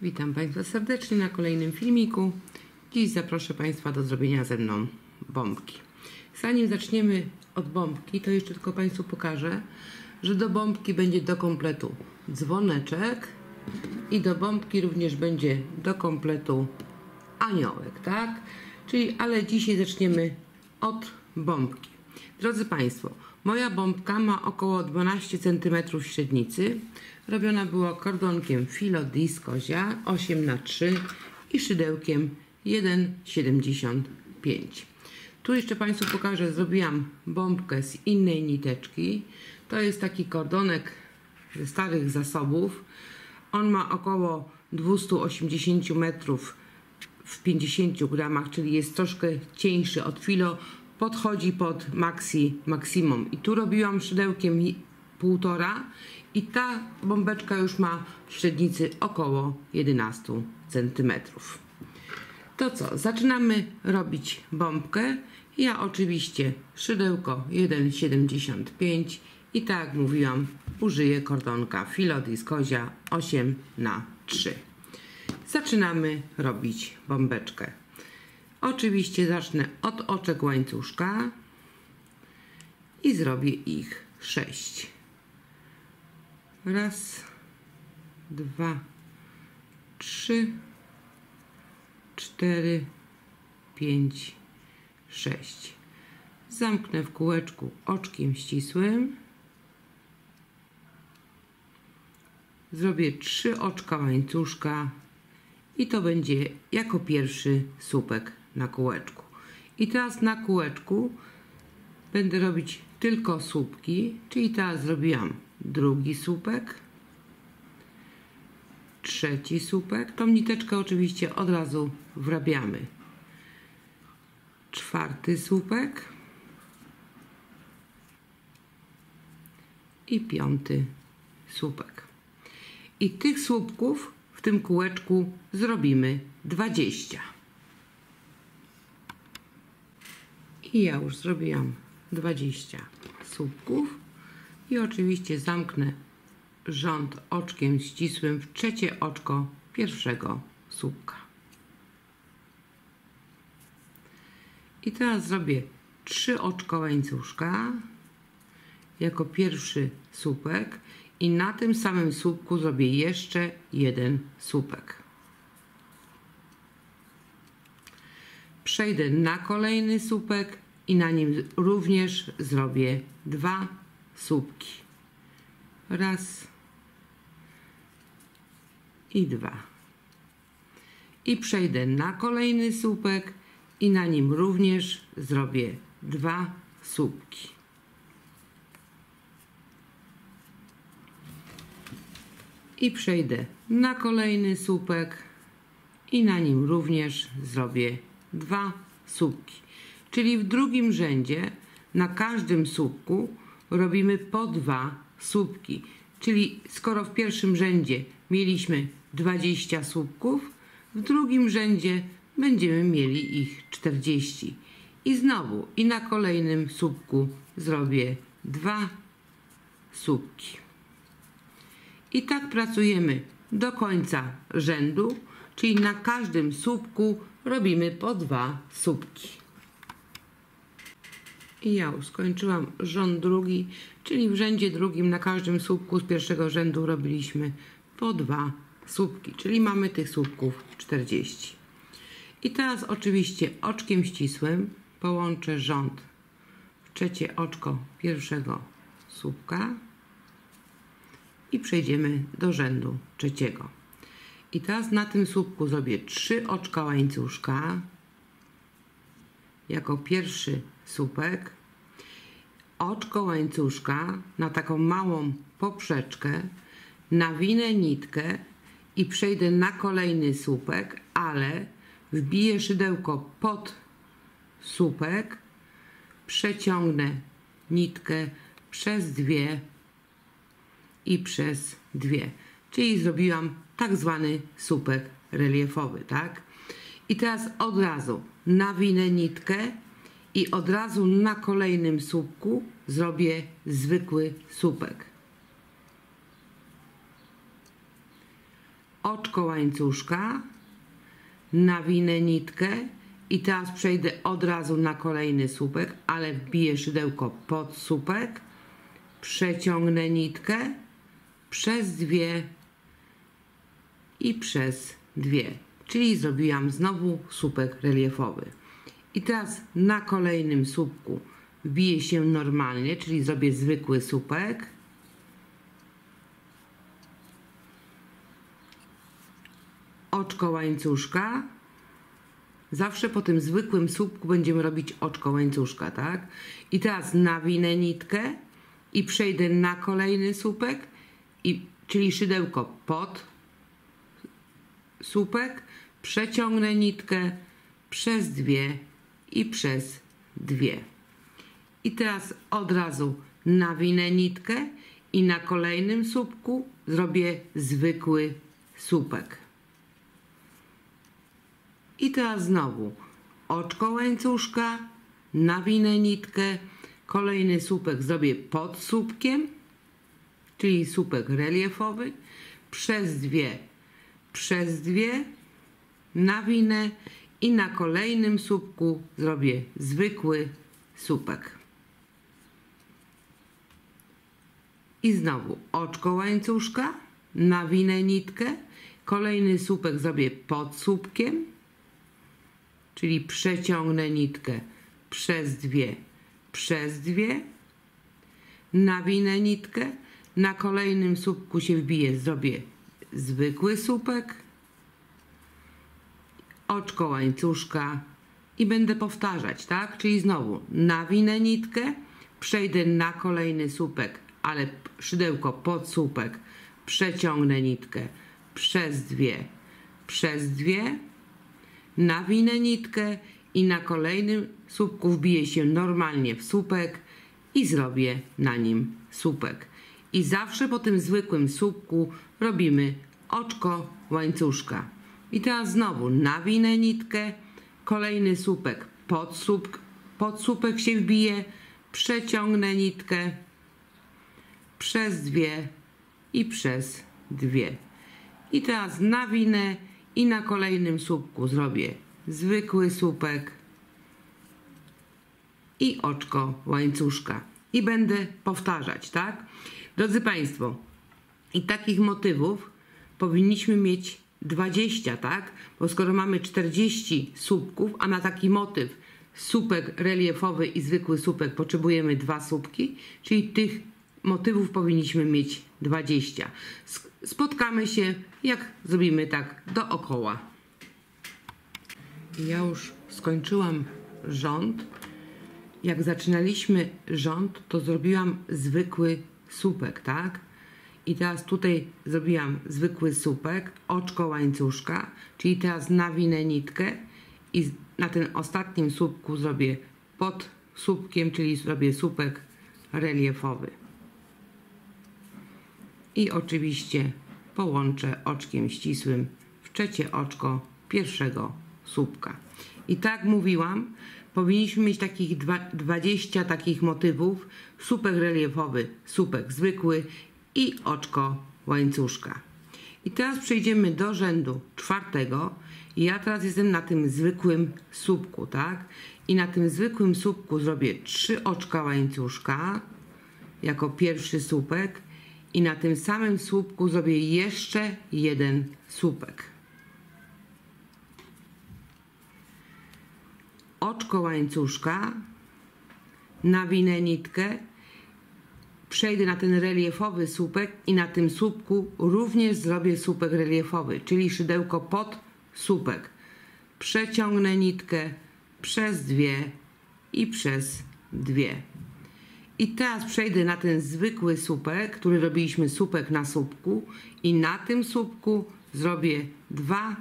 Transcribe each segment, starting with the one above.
Witam Państwa serdecznie na kolejnym filmiku. Dziś zaproszę Państwa do zrobienia ze mną bombki. Zanim zaczniemy od bombki, to jeszcze tylko Państwu pokażę, że do bombki będzie do kompletu dzwoneczek i do bombki również będzie do kompletu aniołek, tak? Ale dzisiaj zaczniemy od bombki. Drodzy Państwo, moja bombka ma około 12 cm średnicy. Robiona była kordonkiem Filo di Skozia 8×3 i szydełkiem 1,75. Tu jeszcze Państwu pokażę, zrobiłam bombkę z innej niteczki. To jest taki kordonek ze starych zasobów. On ma około 280 metrów w 50 gramach, czyli jest troszkę cieńszy od Filo. Podchodzi pod maksimum. I tu robiłam szydełkiem 1,5 i ta bombeczka już ma średnicy około 11 cm. To co? Zaczynamy robić bombkę. Ja oczywiście szydełko 1,75 i tak jak mówiłam, użyję kordonka Filo di Skozia 8×3. Zaczynamy robić bombeczkę. Oczywiście zacznę od oczek łańcuszka i zrobię ich 6. Raz, 2, 3, 4, 5, 6. Zamknę w kółeczku oczkiem ścisłym. Zrobię 3 oczka łańcuszka i to będzie jako pierwszy słupek na kółeczku. I teraz na kółeczku będę robić tylko słupki, czyli teraz zrobiłam drugi słupek, trzeci słupek. Tą niteczkę oczywiście od razu wrabiamy. Czwarty słupek i piąty słupek. I tych słupków w tym kółeczku zrobimy 20. I ja już zrobiłam 20 słupków i oczywiście zamknę rząd oczkiem ścisłym w trzecie oczko pierwszego słupka. I teraz zrobię 3 oczka łańcuszka jako pierwszy słupek i na tym samym słupku zrobię jeszcze jeden słupek. Przejdę na kolejny słupek i na nim również zrobię 2 słupki. Raz i 2. I przejdę na kolejny słupek i na nim również zrobię 2 słupki. I przejdę na kolejny słupek i na nim również zrobię 2 słupki. Czyli w drugim rzędzie na każdym słupku robimy po 2 słupki. Czyli skoro w pierwszym rzędzie mieliśmy 20 słupków, w drugim rzędzie będziemy mieli ich 40. I znowu i na kolejnym słupku zrobię 2 słupki. I tak pracujemy do końca rzędu, czyli na każdym słupku robimy po 2 słupki. I ja już skończyłam rząd drugi, czyli w rzędzie drugim na każdym słupku z pierwszego rzędu robiliśmy po 2 słupki, czyli mamy tych słupków 40. I teraz oczywiście oczkiem ścisłym połączę rząd w trzecie oczko pierwszego słupka i przejdziemy do rzędu trzeciego. I teraz na tym słupku zrobię 3 oczka łańcuszka jako pierwszy słupek, oczko łańcuszka na taką małą poprzeczkę, nawinę nitkę i przejdę na kolejny słupek, ale wbiję szydełko pod słupek, przeciągnę nitkę przez 2 i przez 2, czyli zrobiłam tak zwany słupek reliefowy, tak? I teraz od razu nawinę nitkę i od razu na kolejnym słupku zrobię zwykły słupek. oczko łańcuszka, nawinę nitkę i teraz przejdę od razu na kolejny słupek, ale wbiję szydełko pod słupek, przeciągnę nitkę przez dwie i przez dwie, czyli zrobiłam znowu słupek reliefowy. I teraz na kolejnym słupku wbiję się normalnie, czyli zrobię zwykły słupek, oczko łańcuszka. Zawsze po tym zwykłym słupku będziemy robić oczko łańcuszka, tak? I teraz nawinę nitkę i przejdę na kolejny słupek, czyli szydełko pod słupek, przeciągnę nitkę przez dwie i przez dwie. I teraz od razu nawinę nitkę i na kolejnym słupku zrobię zwykły słupek. I teraz znowu oczko łańcuszka, nawinę nitkę, kolejny słupek zrobię pod słupkiem, czyli słupek reliefowy, przez dwie, nawinę i na kolejnym słupku zrobię zwykły słupek. I znowu oczko łańcuszka, nawinę nitkę, kolejny słupek zrobię pod słupkiem, czyli przeciągnę nitkę przez dwie, nawinę nitkę, na kolejnym słupku się wbiję, zrobię zwykły słupek, oczko łańcuszka i będę powtarzać, tak? Czyli znowu nawinę nitkę, przejdę na kolejny słupek, ale szydełko pod słupek, przeciągnę nitkę przez dwie, nawinę nitkę i na kolejnym słupku wbiję się normalnie w słupek i zrobię na nim słupek. I zawsze po tym zwykłym słupku robimy oczko łańcuszka. I teraz znowu nawinę nitkę, kolejny słupek pod słupek się wbije, przeciągnę nitkę przez dwie i przez dwie. I teraz nawinę i na kolejnym słupku zrobię zwykły słupek i oczko łańcuszka. I będę powtarzać, tak? Drodzy Państwo, i takich motywów powinniśmy mieć 20, tak? Bo skoro mamy 40 słupków, a na taki motyw słupek reliefowy i zwykły słupek potrzebujemy 2 słupki, czyli tych motywów powinniśmy mieć 20. Spotkamy się, jak zrobimy tak dookoła. Ja już skończyłam rząd. Jak zaczynaliśmy rząd, to zrobiłam zwykły słupek, tak? I teraz tutaj zrobiłam zwykły słupek, oczko łańcuszka, czyli teraz nawinę nitkę i na ten ostatnim słupku zrobię pod słupkiem, czyli zrobię słupek reliefowy. I oczywiście połączę oczkiem ścisłym w trzecie oczko pierwszego słupka. I tak mówiłam, powinniśmy mieć takich 20 takich motywów: słupek reliefowy, słupek zwykły i oczko łańcuszka. I teraz przejdziemy do rzędu czwartego. I ja teraz jestem na tym zwykłym słupku, tak? I na tym zwykłym słupku zrobię 3 oczka łańcuszka jako pierwszy słupek i na tym samym słupku zrobię jeszcze jeden słupek. Oczko łańcuszka, nawinę nitkę, przejdę na ten reliefowy słupek i na tym słupku również zrobię słupek reliefowy, czyli szydełko pod słupek. Przeciągnę nitkę przez dwie i przez dwie. I teraz przejdę na ten zwykły słupek, który robiliśmy słupek na słupku i na tym słupku zrobię 2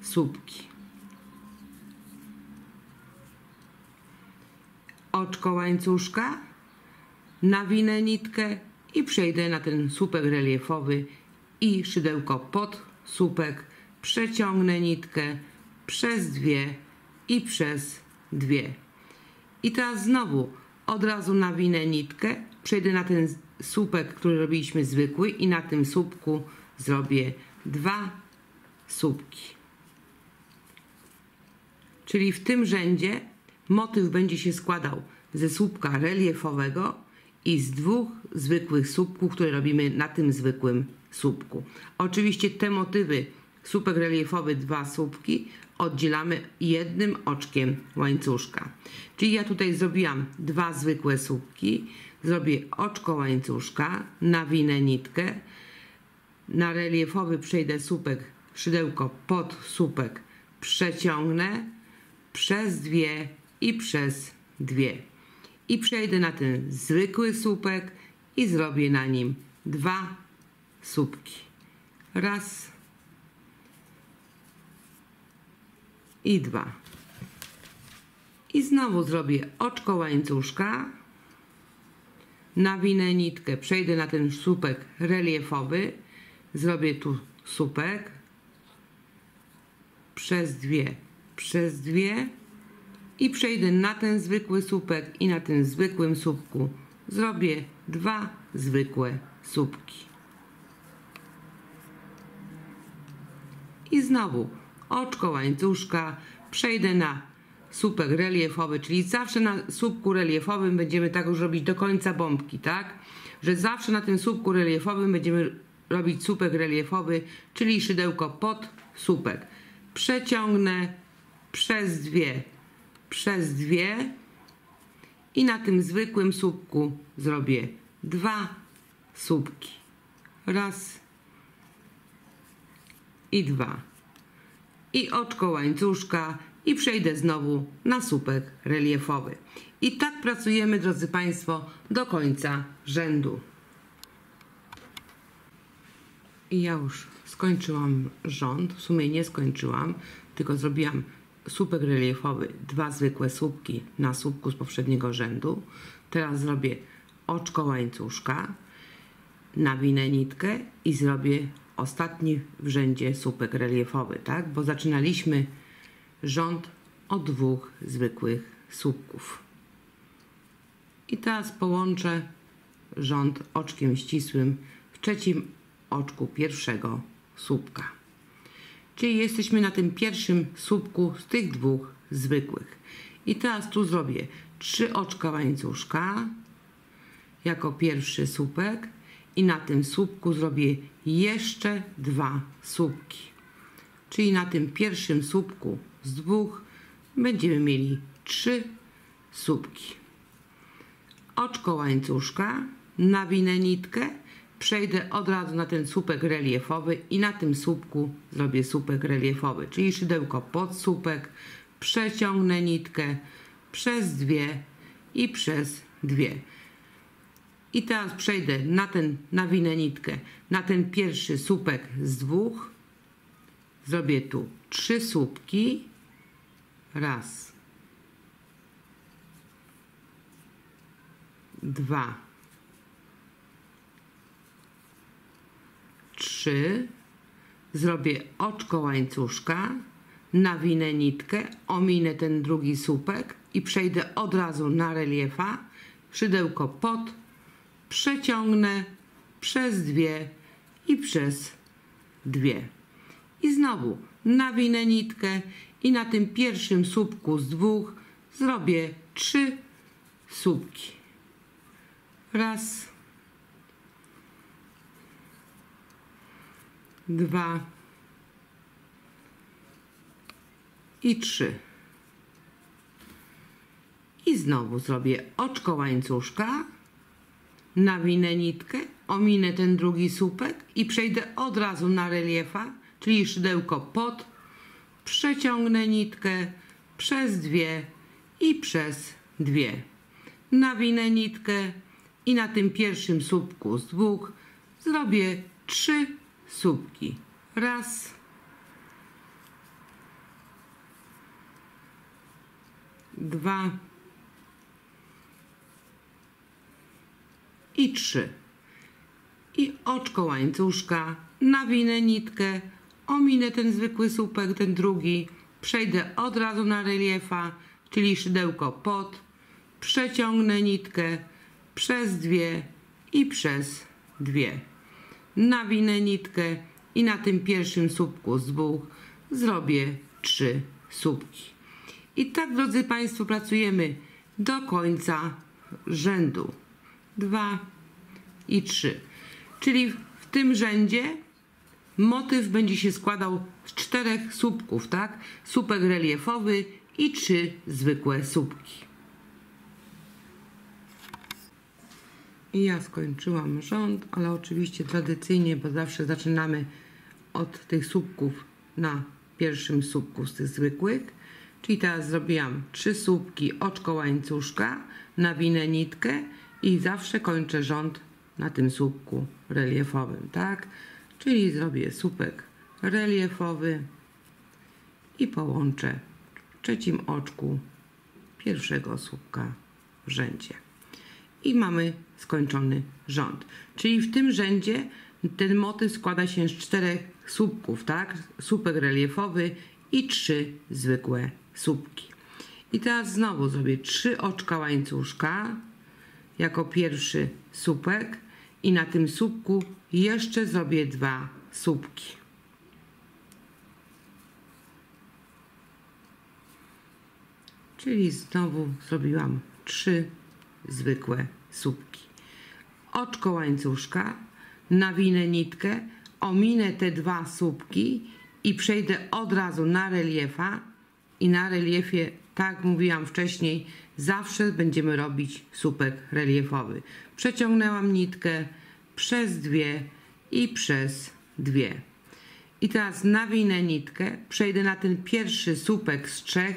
słupki. Oczko łańcuszka, nawinę nitkę i przejdę na ten słupek reliefowy i szydełko pod słupek, przeciągnę nitkę przez dwie i przez dwie. I teraz znowu od razu nawinę nitkę, przejdę na ten słupek, który robiliśmy zwykły i na tym słupku zrobię 2 słupki. Czyli w tym rzędzie motyw będzie się składał ze słupka reliefowego i z 2 zwykłych słupków, które robimy na tym zwykłym słupku. Oczywiście te motywy, słupek reliefowy, 2 słupki, oddzielamy jednym oczkiem łańcuszka. Czyli ja tutaj zrobiłam 2 zwykłe słupki, zrobię oczko łańcuszka, nawinę nitkę, na reliefowy przejdę słupek, szydełko pod słupek, przeciągnę przez 2 i przez 2. I przejdę na ten zwykły słupek i zrobię na nim 2 słupki. Raz i 2. I znowu zrobię oczko łańcuszka, nawinę nitkę, przejdę na ten słupek reliefowy, zrobię tu słupek, przez 2 i przejdę na ten zwykły słupek i na tym zwykłym słupku zrobię 2 zwykłe słupki. I znowu oczko łańcuszka, przejdę na słupek reliefowy, czyli zawsze na słupku reliefowym będziemy tak już robić do końca bombki, tak? Że zawsze na tym słupku reliefowym będziemy robić słupek reliefowy, czyli szydełko pod słupek. Przeciągnę przez 2 i na tym zwykłym słupku zrobię 2 słupki. Raz i 2. I oczko łańcuszka i przejdę znowu na słupek reliefowy. I tak pracujemy, drodzy Państwo, do końca rzędu. I ja już skończyłam rząd, w sumie nie skończyłam, tylko zrobiłam słupek reliefowy, 2 zwykłe słupki na słupku z poprzedniego rzędu. Teraz zrobię oczko łańcuszka, nawinę nitkę i zrobię ostatni w rzędzie słupek reliefowy, tak? Bo zaczynaliśmy rząd od 2 zwykłych słupków. I teraz połączę rząd oczkiem ścisłym w trzecim oczku pierwszego słupka. Czyli jesteśmy na tym pierwszym słupku z tych 2 zwykłych. I teraz tu zrobię 3 oczka łańcuszka jako pierwszy słupek i na tym słupku zrobię jeszcze 2 słupki. Czyli na tym pierwszym słupku z 2 będziemy mieli 3 słupki. Oczko łańcuszka, nawinę nitkę, przejdę od razu na ten słupek reliefowy i na tym słupku zrobię słupek reliefowy, czyli szydełko pod słupek, przeciągnę nitkę przez 2 i przez 2. I teraz przejdę na ten, nawinę nitkę, na ten pierwszy słupek z 2, zrobię tu 3 słupki, raz, 2, 3, zrobię oczko łańcuszka, nawinę nitkę, ominę ten drugi słupek i przejdę od razu na reliefa, szydełko pod, przeciągnę przez 2 i przez 2. I znowu nawinę nitkę i na tym pierwszym słupku z 2 zrobię 3 słupki. Raz, 2 i 3. I znowu zrobię oczko łańcuszka, nawinę nitkę, ominę ten drugi słupek i przejdę od razu na reliefa, czyli szydełko pod, przeciągnę nitkę przez 2 i przez 2. Nawinę nitkę i na tym pierwszym słupku z 2 zrobię 3 słupki. Raz, 2 i 3. I oczko łańcuszka, nawinę nitkę, ominę ten zwykły słupek, ten drugi, przejdę od razu na reliefa, czyli szydełko pod, przeciągnę nitkę przez 2 i przez 2. nawinę nitkę i na tym pierwszym słupku z dwóch zrobię 3 słupki. I tak, drodzy Państwo, pracujemy do końca rzędu. 2 i 3. Czyli w tym rzędzie motyw będzie się składał z 4 słupków, tak? Słupek reliefowy i 3 zwykłe słupki. I ja skończyłam rząd, ale oczywiście tradycyjnie, bo zawsze zaczynamy od tych słupków na pierwszym słupku z tych zwykłych. Czyli teraz zrobiłam 3 słupki, oczko łańcuszka, nawinę nitkę i zawsze kończę rząd na tym słupku reliefowym, tak? Czyli zrobię słupek reliefowy i połączę w trzecim oczku pierwszego słupka w rzędzie. I mamy skończony rząd. Czyli w tym rzędzie ten motyw składa się z 4 słupków, tak? Słupek reliefowy i 3 zwykłe słupki. I teraz znowu zrobię 3 oczka łańcuszka jako pierwszy słupek i na tym słupku jeszcze zrobię 2 słupki. Czyli znowu zrobiłam 3 zwykłe słupki. Oczko łańcuszka, nawinę nitkę, ominę te 2 słupki i przejdę od razu na reliefa i na reliefie, tak jak mówiłam wcześniej, zawsze będziemy robić słupek reliefowy. Przeciągnęłam nitkę przez 2 i przez 2. I teraz nawinę nitkę, przejdę na ten pierwszy słupek z 3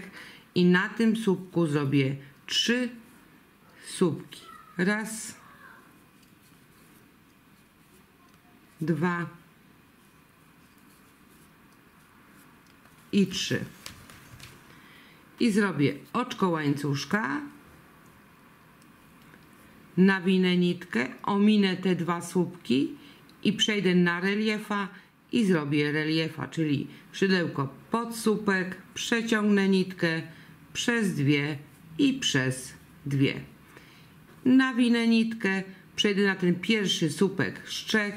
i na tym słupku zrobię 3 słupki. 1, 2 i 3. I zrobię oczko łańcuszka, nawinę nitkę, ominę te 2 słupki i przejdę na reliefa i zrobię reliefa, czyli szydełko pod słupek, przeciągnę nitkę przez 2 i przez 2. Nawinę nitkę, przejdę na ten pierwszy słupek z 3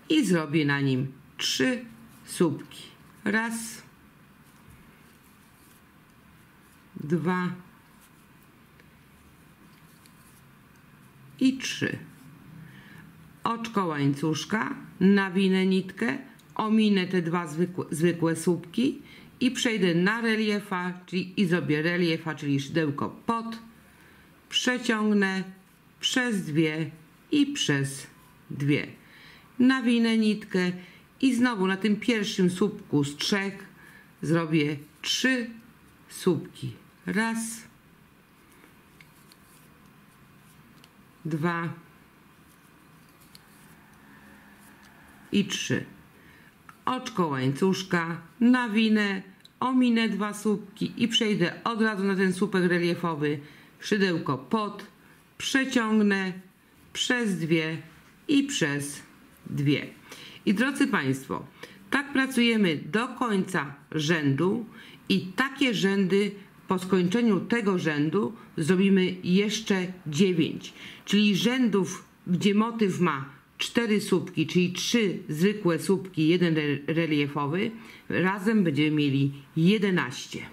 i zrobię na nim 3 słupki. 1, 2 i 3. Oczko łańcuszka, nawinę nitkę, ominę te 2 zwykłe słupki i przejdę na reliefa, i zrobię reliefa, czyli szydełko pod, przeciągnę przez 2 i przez 2. Nawinę nitkę i znowu na tym pierwszym słupku z 3 zrobię 3 słupki. 1, 2 i 3. Oczko łańcuszka, nawinę, ominę 2 słupki i przejdę od razu na ten słupek reliefowy, szydełko pod, przeciągnę przez 2 i przez 2. I drodzy Państwo, tak pracujemy do końca rzędu i takie rzędy po skończeniu tego rzędu zrobimy jeszcze 9, czyli rzędów, gdzie motyw ma 4 słupki, czyli 3 zwykłe słupki, 1 reliefowy, razem będziemy mieli 11.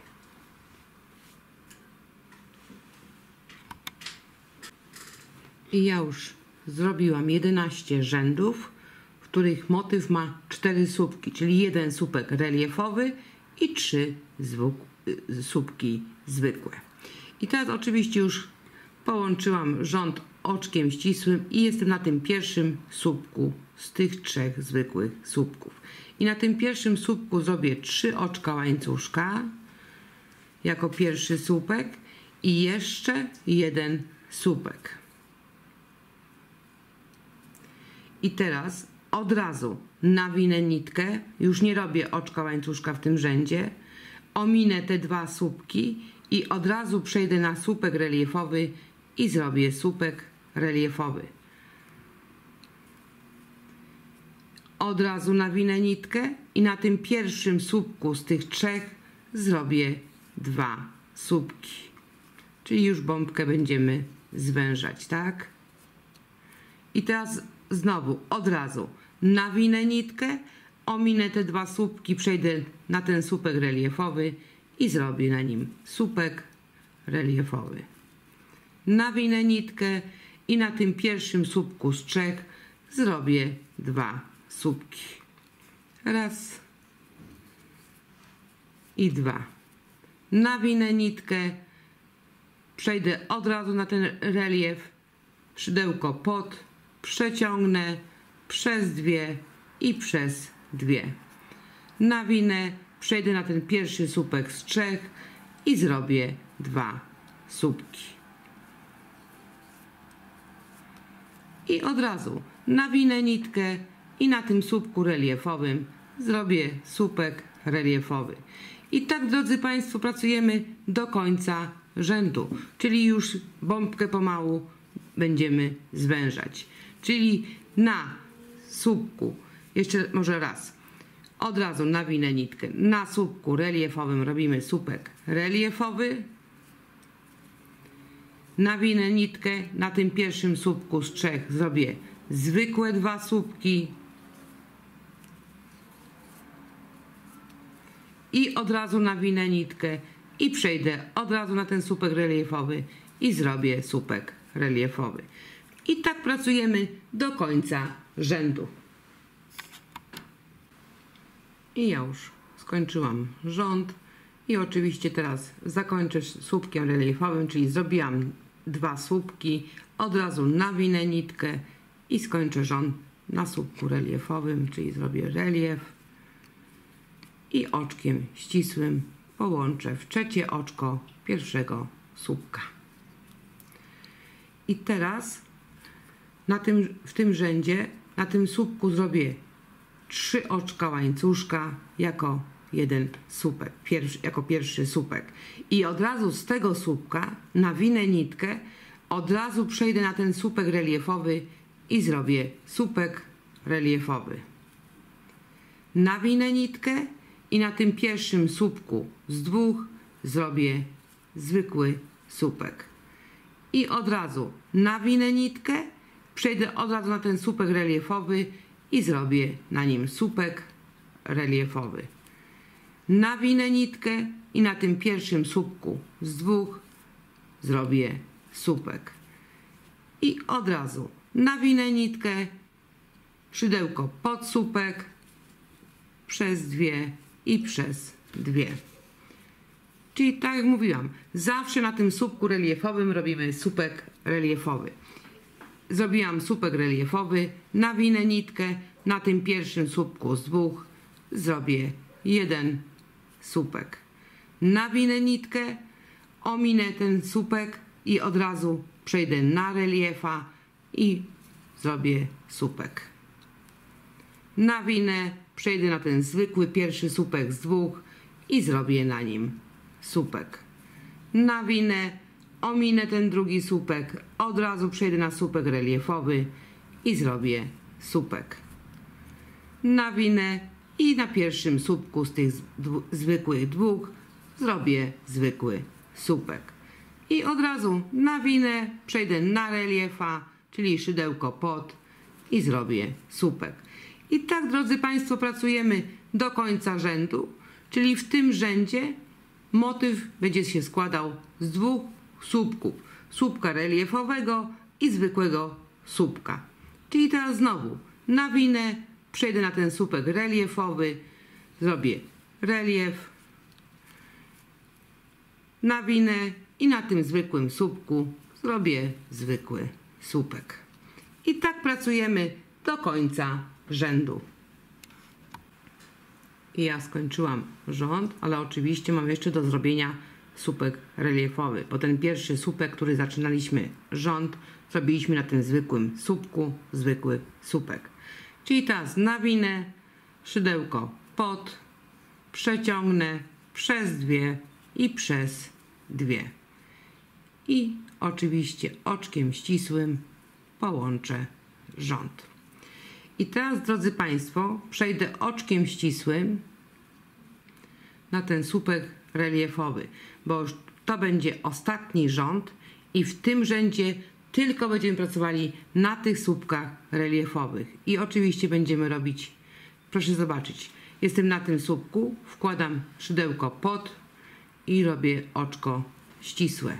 I ja już zrobiłam 11 rzędów, w których motyw ma 4 słupki, czyli 1 słupek reliefowy i 3 słupki zwykłe. I teraz oczywiście już połączyłam rząd oczkiem ścisłym i jestem na tym pierwszym słupku z tych 3 zwykłych słupków. I na tym pierwszym słupku zrobię 3 oczka łańcuszka jako pierwszy słupek i jeszcze 1 słupek. I teraz od razu nawinę nitkę, już nie robię oczka łańcuszka w tym rzędzie, ominę te 2 słupki i od razu przejdę na słupek reliefowy i zrobię słupek reliefowy. Od razu nawinę nitkę i na tym pierwszym słupku z tych 3 zrobię 2 słupki. Czyli już bombkę będziemy zwężać, tak? I teraz znowu od razu nawinę nitkę, ominę te dwa słupki, przejdę na ten słupek reliefowy i zrobię na nim słupek reliefowy. Nawinę nitkę i na tym pierwszym słupku z 3 zrobię 2 słupki. Raz i 2. Nawinę nitkę, przejdę od razu na ten relief, szydełko pod, przeciągnę przez 2 i przez 2. Nawinę, przejdę na ten pierwszy słupek z 3 i zrobię 2 słupki. I od razu nawinę nitkę i na tym słupku reliefowym zrobię słupek reliefowy. I tak, drodzy Państwo, pracujemy do końca rzędu, czyli już bombkę pomału będziemy zwężać. Czyli na słupku, jeszcze może raz, od razu nawinę nitkę, na słupku reliefowym robimy słupek reliefowy, nawinę nitkę, na tym pierwszym słupku z 3 zrobię zwykłe 2 słupki i od razu nawinę nitkę i przejdę od razu na ten słupek reliefowy i zrobię słupek reliefowy. I tak pracujemy do końca rzędu. I ja już skończyłam rząd i oczywiście teraz zakończę słupkiem reliefowym, czyli zrobiłam 2 słupki, od razu nawinę nitkę i skończę rząd na słupku reliefowym, czyli zrobię relief i oczkiem ścisłym połączę w trzecie oczko pierwszego słupka. I teraz w tym rzędzie, na tym słupku zrobię 3 oczka łańcuszka jako jeden słupek, jako pierwszy słupek. I od razu z tego słupka nawinę nitkę, od razu przejdę na ten słupek reliefowy i zrobię słupek reliefowy. Nawinę nitkę i na tym pierwszym słupku z 2 zrobię zwykły słupek. I od razu nawinę nitkę, przejdę od razu na ten słupek reliefowy i zrobię na nim słupek reliefowy. Nawinę nitkę i na tym pierwszym słupku z 2 zrobię słupek. I od razu nawinę nitkę, szydełko pod słupek, przez 2 i przez 2. Czyli tak jak mówiłam, zawsze na tym słupku reliefowym robimy słupek reliefowy. Zrobiłam słupek reliefowy, nawinę nitkę, na tym pierwszym słupku z 2 zrobię 1 słupek. Nawinę nitkę, ominę ten słupek i od razu przejdę na reliefa i zrobię słupek. Nawinę, przejdę na ten zwykły pierwszy słupek z 2 i zrobię na nim słupek. Nawinę, ominę ten drugi słupek, od razu przejdę na słupek reliefowy i zrobię słupek. Nawinę i na pierwszym słupku z tych zwykłych 2 zrobię zwykły słupek. I od razu nawinę, przejdę na reliefa, czyli szydełko pod i zrobię słupek. I tak, drodzy Państwo, pracujemy do końca rzędu, czyli w tym rzędzie motyw będzie się składał z 2 słupków. Słupka reliefowego i zwykłego słupka. Czyli teraz znowu nawinę, przejdę na ten słupek reliefowy, zrobię relief, nawinę i na tym zwykłym słupku zrobię zwykły słupek. I tak pracujemy do końca rzędu. I ja skończyłam rząd, ale oczywiście mam jeszcze do zrobienia słupek reliefowy, bo ten pierwszy słupek, który zaczynaliśmy rząd, zrobiliśmy na tym zwykłym słupku zwykły słupek. Czyli teraz nawinę, szydełko pod, przeciągnę przez 2 i przez 2. I oczywiście oczkiem ścisłym połączę rząd. I teraz, drodzy Państwo, przejdę oczkiem ścisłym na ten słupek reliefowy, bo już to będzie ostatni rząd i w tym rzędzie tylko będziemy pracowali na tych słupkach reliefowych. I oczywiście będziemy robić, proszę zobaczyć, jestem na tym słupku, wkładam szydełko pod i robię oczko ścisłe.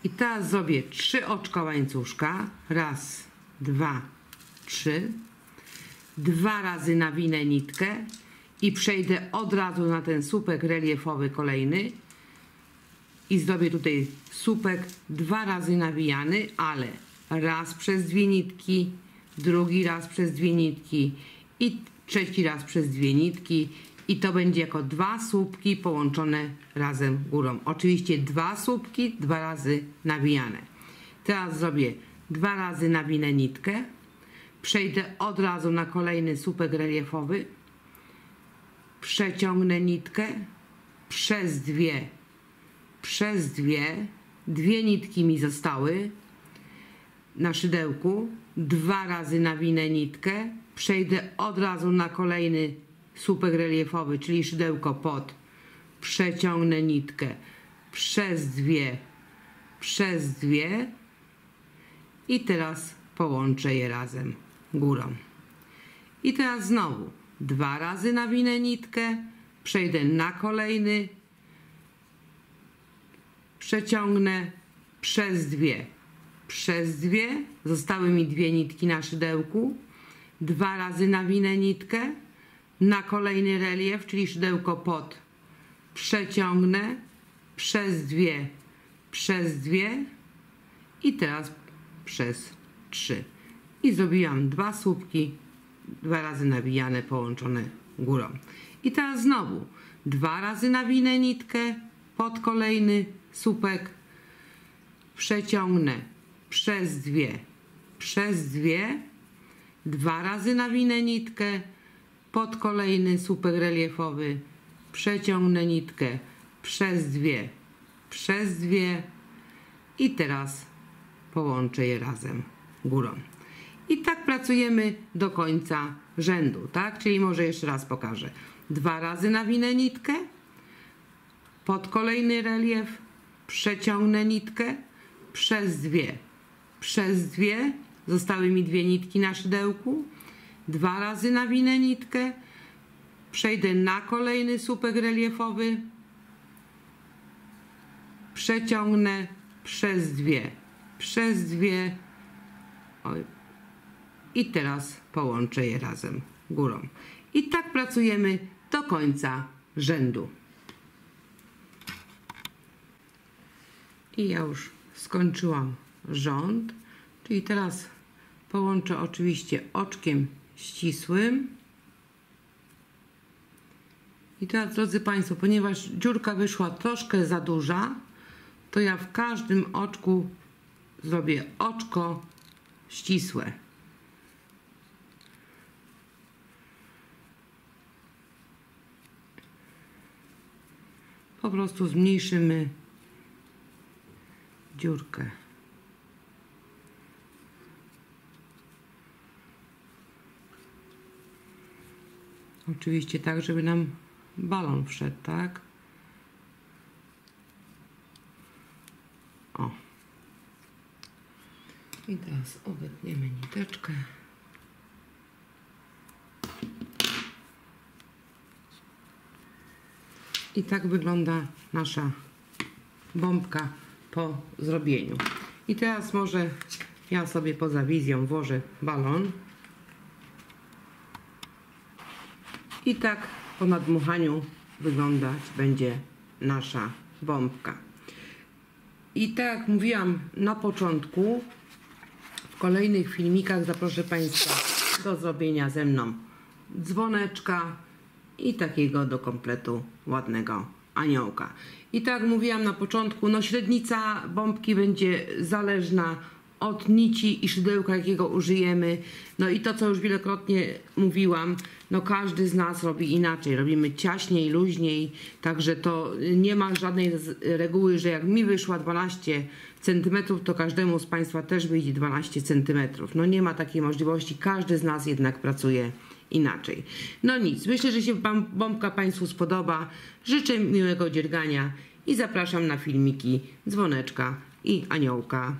I teraz zrobię 3 oczka łańcuszka. Raz, 2, 3. 2 razy nawinę nitkę i przejdę od razu na ten słupek reliefowy kolejny i zrobię tutaj słupek 2 razy nawijany, ale raz przez 2 nitki, drugi raz przez 2 nitki i trzeci raz przez 2 nitki i to będzie jako 2 słupki połączone razem górą. Oczywiście 2 słupki, 2 razy nawijane. Teraz zrobię 2 razy nawinę nitkę, przejdę od razu na kolejny słupek reliefowy, przeciągnę nitkę przez 2 nitki mi zostały na szydełku, 2 razy nawinę nitkę, przejdę od razu na kolejny słupek reliefowy, czyli szydełko pod, przeciągnę nitkę przez 2 i teraz połączę je razem górą. I teraz znowu 2 razy nawinę nitkę, przejdę na kolejny, przeciągnę przez 2, zostały mi 2 nitki na szydełku, 2 razy nawinę nitkę, na kolejny relief, czyli szydełko pod, przeciągnę przez 2 i teraz przez 3 i zrobiłam 2 słupki 2 razy nawijane połączone górą. I teraz znowu 2 razy nawinę nitkę pod kolejny słupek, przeciągnę przez 2, 2 razy nawinę nitkę pod kolejny słupek reliefowy, przeciągnę nitkę przez 2 i teraz połączę je razem górą. I tak pracujemy do końca rzędu, tak? Czyli może jeszcze raz pokażę. 2 razy nawinę nitkę, pod kolejny relief, przeciągnę nitkę przez 2, zostały mi 2 nitki na szydełku, 2 razy nawinę nitkę, przejdę na kolejny słupek reliefowy, przeciągnę przez 2 i teraz połączę je razem górą. I tak pracujemy do końca rzędu. I ja już skończyłam rząd, czyli teraz połączę oczywiście oczkiem ścisłym. I teraz, drodzy Państwo, ponieważ dziurka wyszła troszkę za duża, to ja w każdym oczku zrobię oczko ścisłe. Po prostu zmniejszymy dziurkę. Oczywiście tak, żeby nam balon wszedł, tak? O. I teraz odetniemy niteczkę. I tak wygląda nasza bombka po zrobieniu. I teraz może ja sobie poza wizją włożę balon. I tak po nadmuchaniu wyglądać będzie nasza bombka. I tak jak mówiłam na początku, w kolejnych filmikach zaproszę Państwa do zrobienia ze mną dzwoneczka i takiego do kompletu ładnego aniołka. I tak jak mówiłam na początku, no średnica bombki będzie zależna od nici i szydełka, jakiego użyjemy. No i to, co już wielokrotnie mówiłam, no każdy z nas robi inaczej. Robimy ciaśniej, luźniej, także to nie ma żadnej reguły, że jak mi wyszła 12 cm, to każdemu z Państwa też wyjdzie 12 cm. No nie ma takiej możliwości, każdy z nas jednak pracuje inaczej. No nic, myślę, że się bombka Państwu spodoba. Życzę miłego dziergania i zapraszam na filmiki dzwoneczka i aniołka.